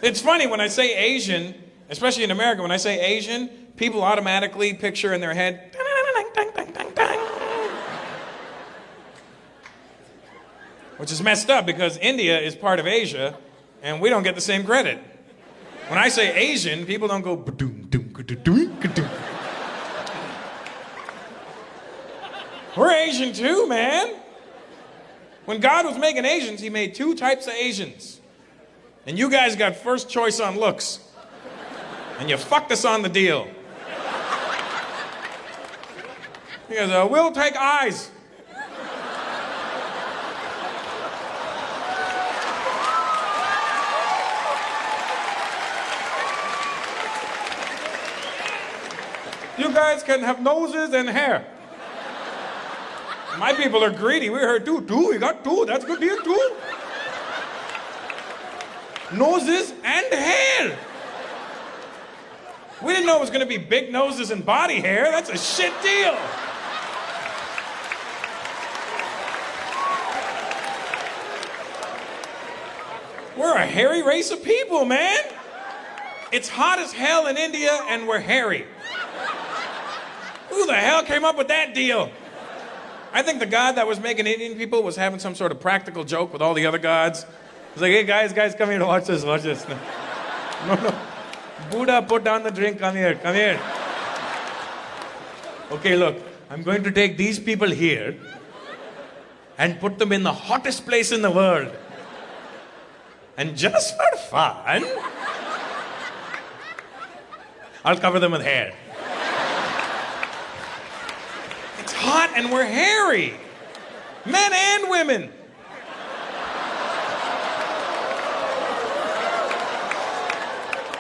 It's funny when I say Asian, especially in America, when I say Asian, people automatically picture in their head, which is messed up because India is part of Asia and we don't get the same credit. When I say Asian, people don't go ba-doom, doom, ka-doom, ka-doom. We're Asian too, man. When God was making Asians, he made two types of Asians. And you guys got first choice on looks. And you fucked us on the deal. He goes, we'll take eyes. You guys can have noses and hair. My people are greedy. We heard two. We got two. That's a good deal, two. Noses and hair. We didn't know it was going to be big noses and body hair. That's a shit deal. We're a hairy race of people, man. It's hot as hell in India and we're hairy. Who the hell came up with that deal? I think the god that was making Indian people was having some sort of practical joke with all the other gods. He's like, hey guys, come here, watch this. No. Buddha, put down the drink, come here. Okay, look, I'm going to take these people here and put them in the hottest place in the world. And just for fun, I'll cover them with hair. It's hot and we're hairy. Men and women.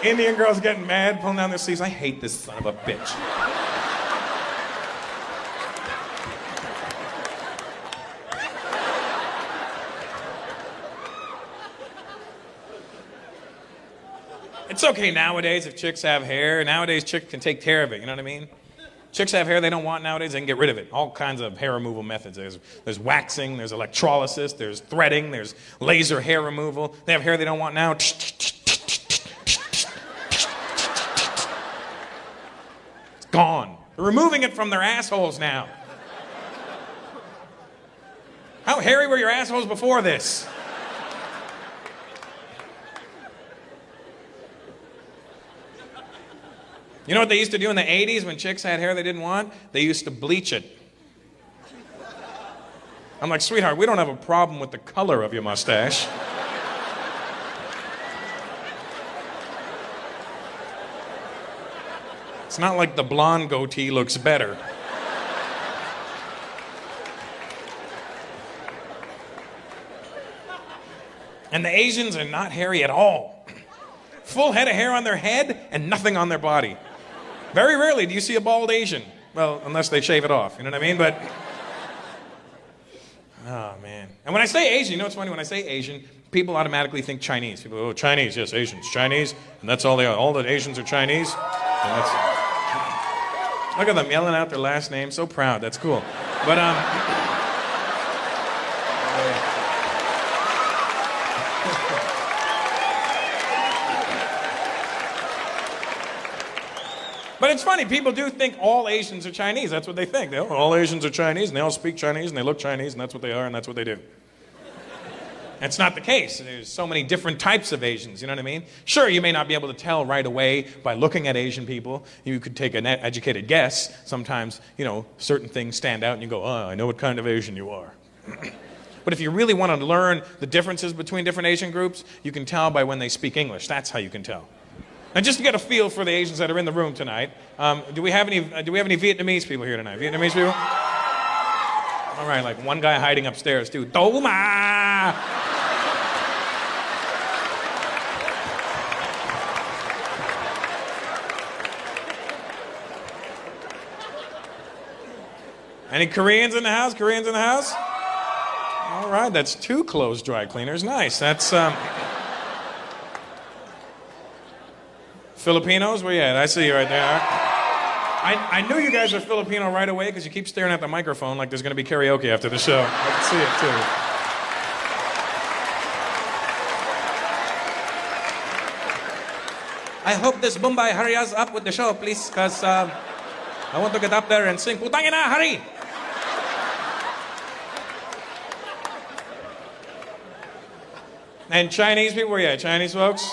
Indian girls getting mad, pulling down their sleeves. I hate this son of a bitch. It's okay nowadays if chicks have hair. Nowadays chicks can take care of it, you know what I mean? Chicks have hair they don't want nowadays, they can get rid of it. All kinds of hair removal methods. There's waxing, there's electrolysis, there's threading, there's laser hair removal. They have hair they don't want now. It's gone. They're removing it from their assholes now. How hairy were your assholes before this? You know what they used to do in the 80s when chicks had hair they didn't want? They used to bleach it. I'm like, sweetheart, we don't have a problem with the color of your mustache. It's not like the blonde goatee looks better. And the Asians are not hairy at all. Full head of hair on their head and nothing on their body. Very rarely do you see a bald Asian. Well, unless they shave it off, you know what I mean? But, oh man. And when I say Asian, you know what's funny? When I say Asian, people automatically think Chinese. People go, oh, Chinese, yes, Asians, Chinese. And that's all they are. All the Asians are Chinese. And that's, look at them yelling out their last name, so proud, that's cool. But, But it's funny, people do think all Asians are Chinese. That's what they think. All Asians are Chinese, and they all speak Chinese, and they look Chinese, and that's what they are, and that's what they do. That's not the case. There's so many different types of Asians, you know what I mean? Sure, you may not be able to tell right away by looking at Asian people. You could take an educated guess. Sometimes, you know, certain things stand out, and you go, oh, I know what kind of Asian you are. But if you really want to learn the differences between different Asian groups, you can tell by when they speak English. That's how you can tell. And just to get a feel for the Asians that are in the room tonight, do we have any Vietnamese people here tonight? Vietnamese people? All right, like one guy hiding upstairs too. Do ma! Any Koreans in the house? Koreans in the house? All right, that's 2 clothes dry cleaners. Nice. That's Filipinos? Where you at? I see you right there. I knew you guys were Filipino right away because you keep staring at the microphone like there's going to be karaoke after the show. I can see it too. I hope this Mumbai hurry us up with the show, please, because I want to get up there and sing. Putang ina, hurry! And Chinese people, where you at? Chinese folks?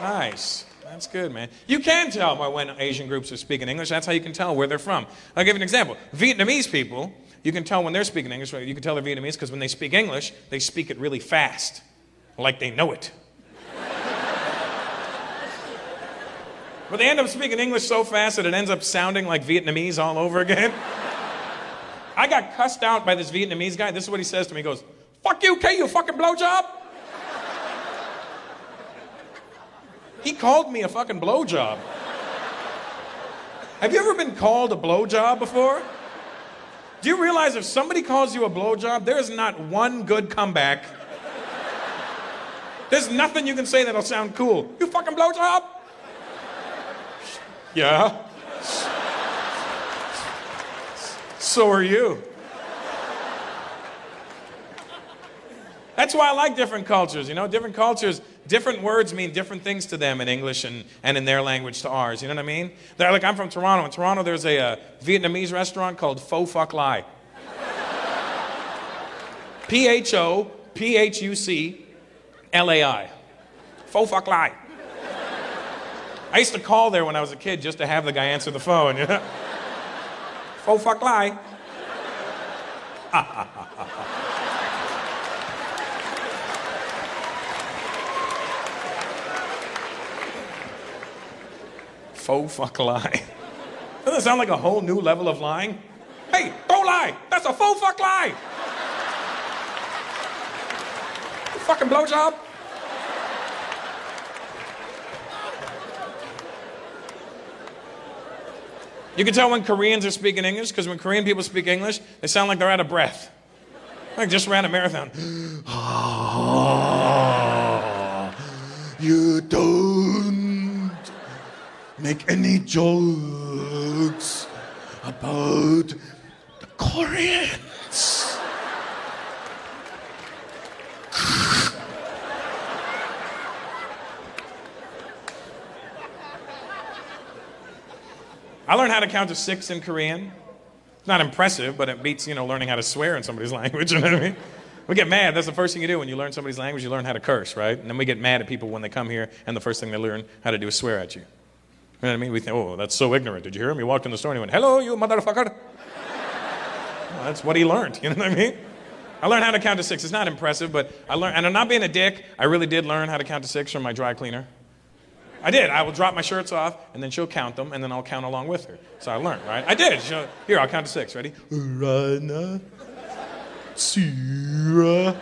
Nice. That's good, man. You can tell by when Asian groups are speaking English. That's how you can tell where they're from. I'll give you an example. Vietnamese people, you can tell when they're speaking English. You can tell they're Vietnamese because when they speak English, they speak it really fast, like they know it. But they end up speaking English so fast that it ends up sounding like Vietnamese all over again. I got cussed out by this Vietnamese guy. This is what he says to me. He goes, "Fuck you, K, you fucking blowjob." He called me a fucking blowjob. Have you ever been called a blowjob before? Do you realize if somebody calls you a blowjob, there is not one good comeback. There's nothing you can say that'll sound cool. "You fucking blowjob?" Yeah. So are you. That's why I like different cultures, you know? Different cultures, different words mean different things to them in English and in their language to ours, you know what I mean? They're like, I'm from Toronto. In Toronto, there's a Vietnamese restaurant called Pho Phuc Lai. PHOPHUCLAI. Pho Phuc Lai. I used to call there when I was a kid just to have the guy answer the phone, you know? Pho Phuc Lai. Pho Phuc Lai. Doesn't that sound like a whole new level of lying? Hey, don't lie. That's a Pho Phuc Lai. You fucking blowjob. You can tell when Koreans are speaking English, because when Korean people speak English, they sound like they're out of breath. Like just ran a marathon. You don't make any jokes about the Koreans. I learned how to count to 6 in Korean. It's not impressive, but it beats, learning how to swear in somebody's language, you know what I mean? We get mad. That's the first thing you do when you learn somebody's language. You learn how to curse, right? And then we get mad at people when they come here, and the first thing they learn how to do is swear at you. You know what I mean? We think, oh, that's so ignorant. Did you hear him? He walked in the store and he went, "Hello, you motherfucker." Well, that's what he learned, you know what I mean? I learned how to count to 6. It's not impressive, but I learned, and I'm not being a dick, I really did learn how to count to 6 from my dry cleaner. I did. I will drop my shirts off, and then she'll count them, and then I'll count along with her. So I learned, right? I did. Here, I'll count to 6. Ready? Rana, Tsura,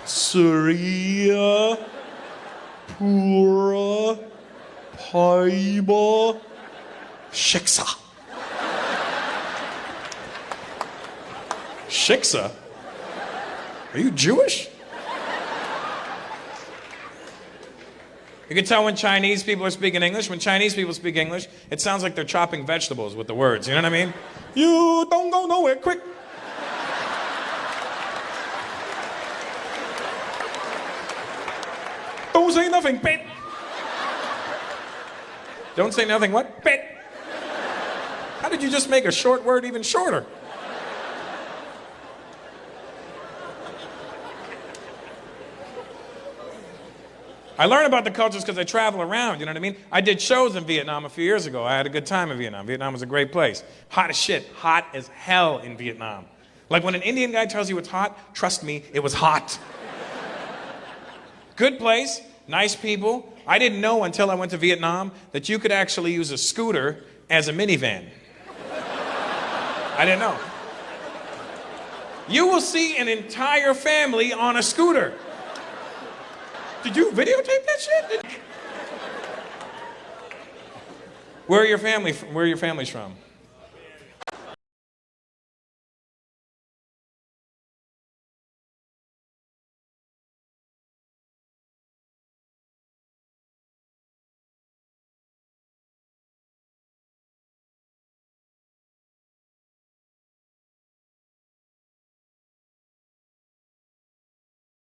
Surya, Pura, Paiba, Shiksa. Shiksa? Are you Jewish? You can tell when Chinese people are speaking English. When Chinese people speak English, it sounds like they're chopping vegetables with the words. You know what I mean? You don't go nowhere, quick. Don't say nothing, pet. Don't say nothing, what? Pet. How did you just make a short word even shorter? I learn about the cultures because I travel around, you know what I mean? I did shows in Vietnam a few years ago. I had a good time in Vietnam. Vietnam was a great place. Hot as shit. Hot as hell in Vietnam. Like when an Indian guy tells you it's hot, trust me, it was hot. Good place, nice people. I didn't know until I went to Vietnam that you could actually use a scooter as a minivan. I didn't know. You will see an entire family on a scooter. Did you videotape that shit? Where are your families from?